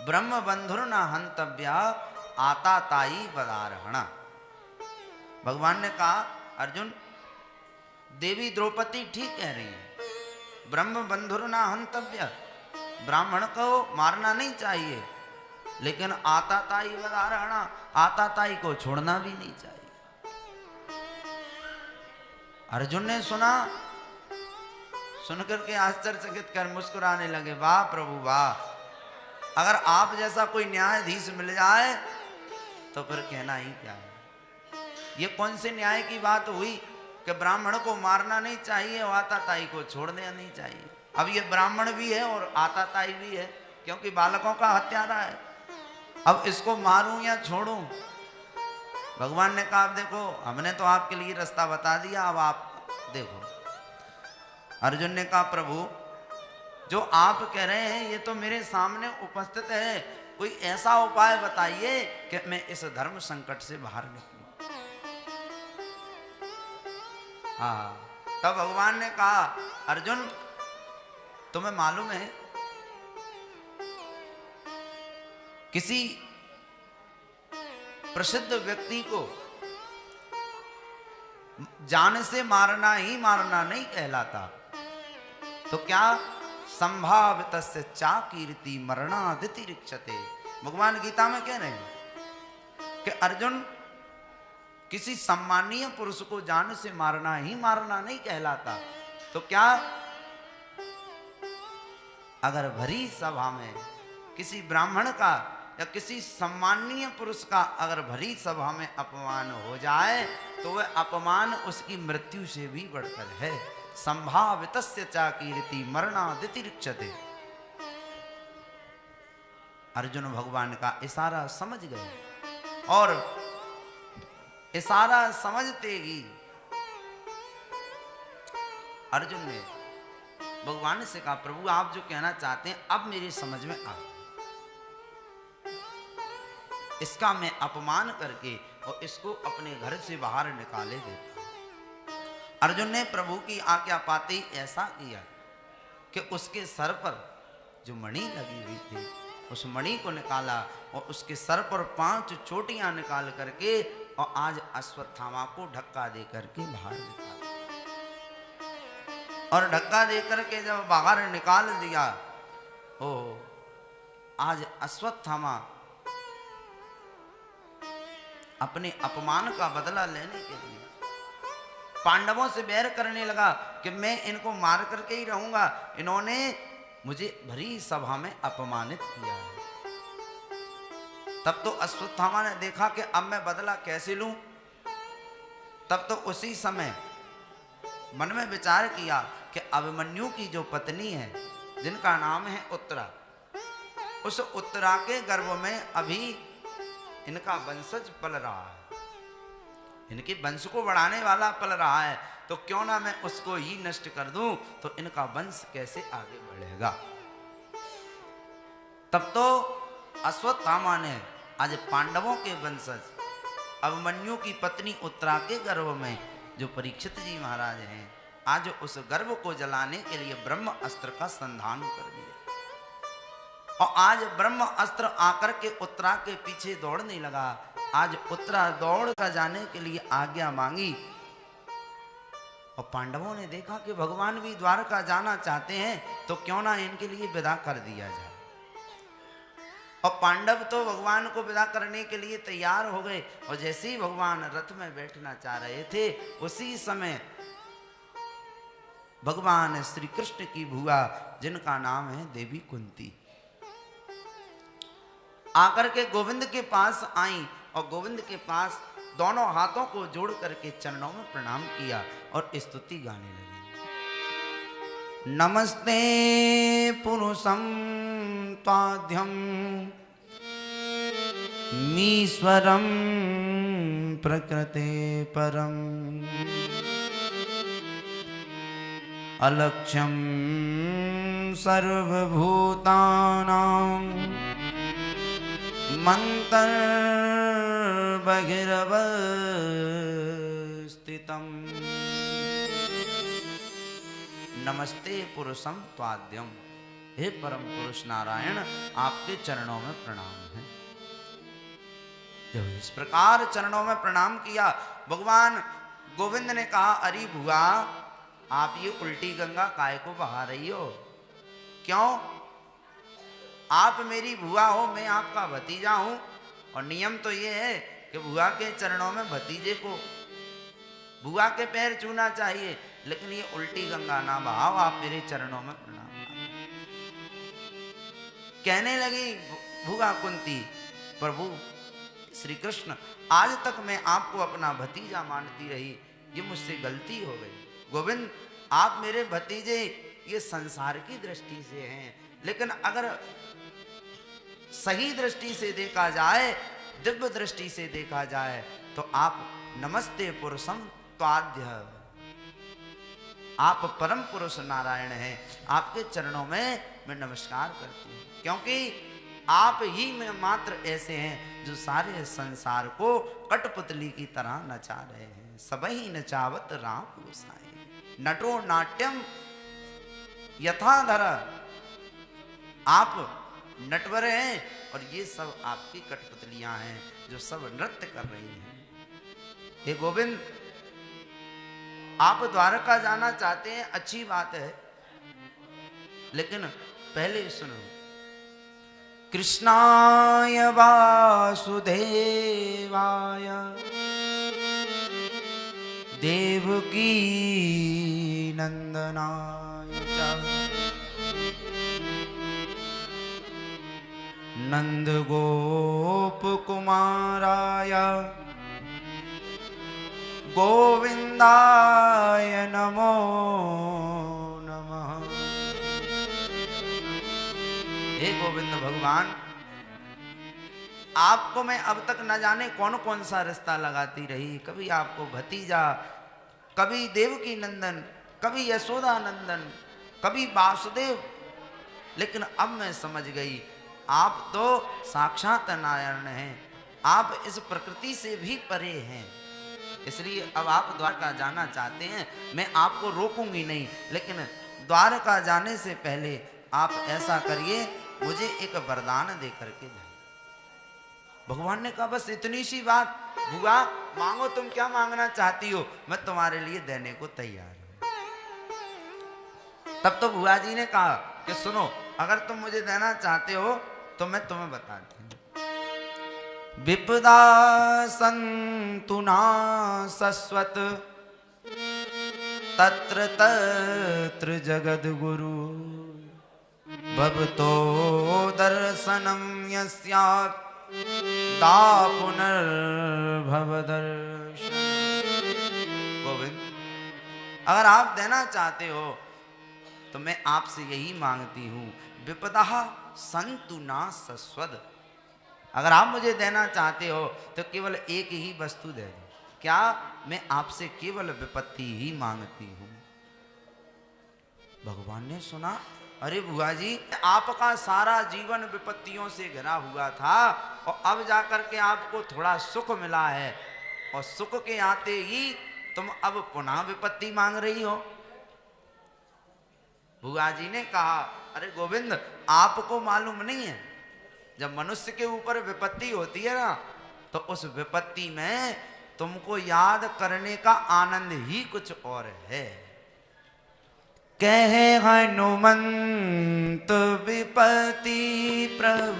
ब्रह्म बंधुर न हंतव्या आता ताई बदारहणा। भगवान ने कहा अर्जुन, देवी द्रौपदी ठीक कह रही है, ब्रह्म बंधुर न हंतव्य, ब्राह्मण को मारना नहीं चाहिए, लेकिन आता ताई बदारहणा, आता ताई को छोड़ना भी नहीं चाहिए। अर्जुन ने सुना, सुनकर के आश्चर्यचकित कर मुस्कुराने लगे, वाह प्रभु वाह, अगर आप जैसा कोई न्यायाधीश मिल जाए तो फिर कहना ही क्या है। ये कौन से न्याय की बात हुई कि ब्राह्मण को मारना नहीं चाहिए और आताताई को छोड़ना नहीं चाहिए। अब ये ब्राह्मण भी है और आताताई भी है, क्योंकि बालकों का हत्यारा है। अब इसको मारूं या छोड़ूं? भगवान ने कहा, अब देखो, हमने तो आपके लिए रास्ता बता दिया, अब आप देखो। अर्जुन ने कहा, प्रभु जो आप कह रहे हैं ये तो मेरे सामने उपस्थित है, कोई ऐसा उपाय बताइए कि मैं इस धर्म संकट से बाहर निकलूं। हाँ, तब भगवान ने कहा, अर्जुन तुम्हें मालूम है किसी प्रसिद्ध व्यक्ति को जान से मारना ही मारना नहीं कहलाता, तो क्या संभावितस्य चा कीर्ति मरणादिति रिक्षते। भगवान गीता में कह रहे हैं कि अर्जुन, किसी सम्मानीय पुरुष को जान से मारना ही मारना नहीं कहलाता, तो क्या अगर भरी सभा में किसी ब्राह्मण का या किसी सम्मानीय पुरुष का अगर भरी सभा में अपमान हो जाए तो वह अपमान उसकी मृत्यु से भी बढ़कर है। संभावितस्य चा कीर्ति मरणादिति रिक्षते। अर्जुन भगवान का इशारा समझ गए और इशारा समझते ही अर्जुन ने भगवान से कहा, प्रभु आप जो कहना चाहते हैं अब मेरी समझ में आ, इसका मैं अपमान करके और इसको अपने घर से बाहर निकाले देता। अर्जुन ने प्रभु की आज्ञा पाते ही ऐसा किया कि उसके सर पर जो मणि लगी हुई थी उस मणि को निकाला और उसके सर पर 5 चोटियां निकाल करके और आज अश्वत्थामा को धक्का दे करके बाहर निकाला। और धक्का दे करके जब बाहर निकाल दिया, ओ आज अश्वत्थामा अपने अपमान का बदला लेने के लिए पांडवों से बैर करने लगा कि मैं इनको मार करके ही रहूंगा, इन्होंने मुझे भरी सभा में अपमानित किया है। तब तो अश्वत्थामा ने देखा कि अब मैं बदला कैसे लूं। तब तो उसी समय मन में विचार किया कि अभिमन्यु की जो पत्नी है जिनका नाम है उत्तरा, उस उत्तरा के गर्भ में अभी इनका वंशज पल रहा है, इनके वंश को बढ़ाने वाला पल रहा है, तो क्यों ना मैं उसको ही नष्ट कर दूं, तो इनका वंश कैसे आगे बढ़ेगा। तब तो अश्वत्थामा ने आज पांडवों के वंशज अभिमन्यु की पत्नी उत्तरा के गर्भ में जो परीक्षित जी महाराज हैं, आज उस गर्भ को जलाने के लिए ब्रह्म अस्त्र का संधान कर दिया। और आज ब्रह्म अस्त्र आकर के उत्तरा के पीछे दौड़ने लगा। आज उत्तरा दौड़ कर जाने के लिए आज्ञा मांगी और पांडवों ने देखा कि भगवान भी द्वारका जाना चाहते हैं, तो क्यों ना इनके लिए विदा कर दिया जाए। और पांडव तो भगवान को विदा करने के लिए तैयार हो गए और जैसे ही भगवान रथ में बैठना चाह रहे थे उसी समय भगवान श्री कृष्ण की भुआ जिनका नाम है देवी कुंती आकर के गोविंद के पास आई और गोविंद के पास दोनों हाथों को जोड़ करके चरणों में प्रणाम किया और स्तुति गाने लगी। नमस्ते पुरुषं त्वाद्यं मीश्वरं प्रकृते परं अलक्ष्यं सर्वभूतानां मन्तर्बहिरवस्थितं। नमस्ते पुरुषं त्वाद्यं, हे परम पुरुष नारायण, आपके चरणों में प्रणाम है। जब इस प्रकार चरणों में प्रणाम किया, भगवान गोविंद ने कहा, अरे बुआ, आप ये उल्टी गंगा काय को बहा रही हो? क्यों? आप मेरी बुआ हो, मैं आपका भतीजा हूं, और नियम तो ये है कि बुआ के चरणों में भतीजे को बुआ के पैर छूना चाहिए, लेकिन ये उल्टी गंगा ना बहाओ, आप मेरे चरणों में प्रणाम। कहने लगी बुआ कुंती, प्रभु श्री कृष्ण, आज तक मैं आपको अपना भतीजा मानती रही, ये मुझसे गलती हो गई। गोविंद, आप मेरे भतीजे ये संसार की दृष्टि से हैं, लेकिन अगर सही दृष्टि से देखा जाए, दिव्य दृष्टि से देखा जाए, तो आप नमस्ते पुरुषम त्वाद्य, आप परम पुरुष नारायण हैं, आपके चरणों में मैं नमस्कार करती हूँ, क्योंकि आप ही में मात्र ऐसे हैं जो सारे संसार को कठपुतली की तरह नचा रहे हैं। सबही नचावत राम गोसाई, नटो नाट्यम यथाधर, आप नटवर हैं और ये सब आपकी कठपुतलियां हैं जो सब नृत्य कर रही हैं। हे गोविंद, आप द्वारका जाना चाहते हैं, अच्छी बात है, लेकिन पहले सुनो, कृष्णाय वासुदेवाय देवकी नंदनाय च नंद गोप कुमाराय गोविंदाय नमो नमः। हे गोविंद भगवान, आपको मैं अब तक न जाने कौन कौन सा रिश्ता लगाती रही, कभी आपको भतीजा, कभी देवकी नंदन, कभी यशोदा नंदन, कभी वासुदेव, लेकिन अब मैं समझ गई, आप तो साक्षात नारायण हैं, आप इस प्रकृति से भी परे हैं। इसलिए अब आप द्वारका जाना चाहते हैं, मैं आपको रोकूंगी नहीं, लेकिन द्वारका जाने से पहले आप ऐसा करिए, मुझे एक वरदान दे करके जाइए। भगवान ने कहा, बस इतनी सी बात? बुआ, मांगो, तुम क्या मांगना चाहती हो, मैं तुम्हारे लिए देने को तैयार हूं। तब तो बुआ जी ने कहा कि सुनो, अगर तुम मुझे देना चाहते हो तो मैं तुम्हें बताती हूँ। विपदा संतु ना सस्वत तत्र तत्र जगद गुरु भवतो दर्शनम यस्यात् दापुनर्भव दर्शन। गोविंद, अगर आप देना चाहते हो तो मैं आपसे यही मांगती हूँ, विपदा संतु ना सस्वद। अगर आप मुझे देना चाहते हो तो केवल एक ही वस्तु दे दो। क्या? मैं आपसे केवल विपत्ति ही मांगती हूँ। भगवान ने सुना, अरे बुआ जी, आपका सारा जीवन विपत्तियों से घिरा हुआ था और अब जाकर के आपको थोड़ा सुख मिला है, और सुख के आते ही तुम अब पुनः विपत्ति मांग रही हो। बुआ जी ने कहा, अरे गोविंद, आपको मालूम नहीं है, जब मनुष्य के ऊपर विपत्ति होती है ना, तो उस विपत्ति में तुमको याद करने का आनंद ही कुछ और है। कहे हनुमंत विपत्ति प्रभु